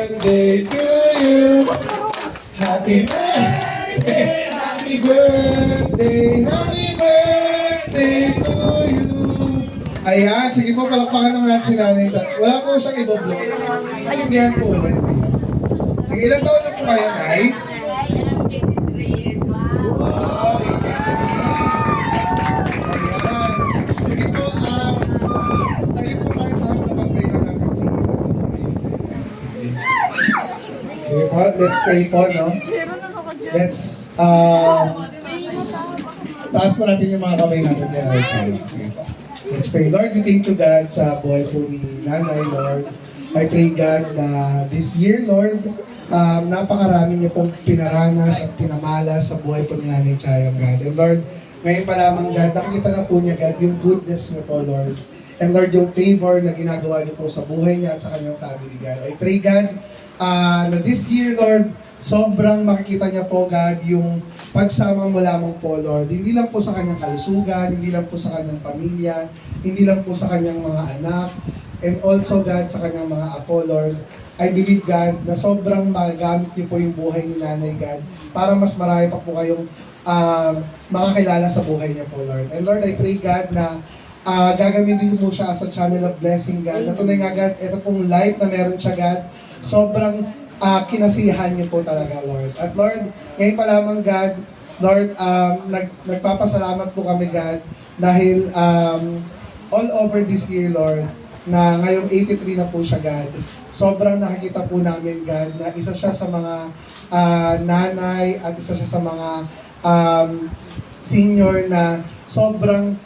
birthday to you. Happy birthday, happy birthday, happy birthday to you. Ayan, sige po, palakpakan naman natin si Nanay Chay. Wala po siyang i-blow. Sindihan po ulit. Sige, ilang taon na po kayo, Nay? Wow, ayan. Sige po, tayo po tayo lahat na mag-pray na natin si Nanay. Sige po, let's pray po, no? Let's, taas po natin yung mga kamay natin kay Nanay Chay. Sige po. Let's pray. Lord, we thank you, God, sa buhay po ni Nanay, Lord. I pray, God, na this year, Lord, napakarami niyo pong pinaranas at pinamalas sa buhay po ni Nanay Chay, God. And Lord, ngayon pa lamang, God, nakikita na po niya, God, yung goodness niyo po, Lord. And Lord, yung favor na ginagawa niyo po sa buhay niya at sa kanyang family, God. I pray, God, na this year, Lord, sobrang makikita niya po, God, yung pagsama mo lamang po, Lord. Hindi lang po sa kanyang kalusugan, hindi lang po sa kanyang pamilya, hindi lang po sa kanyang mga anak, and also, God, sa kanyang mga apo, Lord. I believe, God, na sobrang magagamit niyo po yung buhay ni Nanay, God, para mas marami pa po kayong makakilala sa buhay niya po, Lord. And Lord, I pray, God, na gagamitin mo siya as a channel of blessing, God. Natunay nga, God, ito pong life na meron siya, God, sobrang kinasihan niyo po talaga, Lord. At Lord, ngayon pa lamang, God, Lord, nagpapasalamat po kami, God, dahil all over this year, Lord, na ngayong 83 na po siya, God. Sobrang nakikita po namin, God, na isa siya sa mga nanay at isa siya sa mga senior na sobrang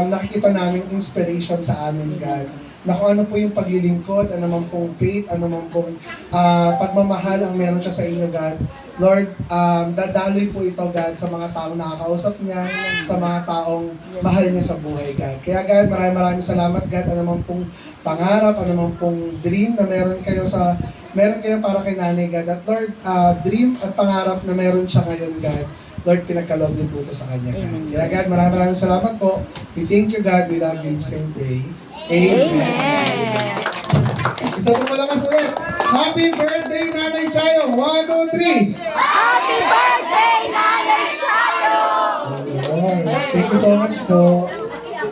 nakikita namin inspiration sa amin, God. Na kung ano po yung paglilingkod, ano man pong faith, ano man pong pagmamahal ang meron siya sa inyo, God. Lord, dadaloy po ito, God, sa mga taong nakakausap niya, sa mga taong mahal niya sa buhay, God. Kaya, God, maraming salamat, God, ano man pong pangarap, ano man pong dream na meron kayo para kay Nanay, God. At Lord, dream at pangarap na meron siya ngayon, God. Lord, pinagkaloob niyo po ito sa kanya, God. Kaya, God, maraming salamat po. We thank you, God. We love you in the same way. Amen. Isa po malakas ulit. Happy birthday, Nanay Chayo. 1, 2, 3. Happy birthday, Nanay Chayo! Thank you so much po.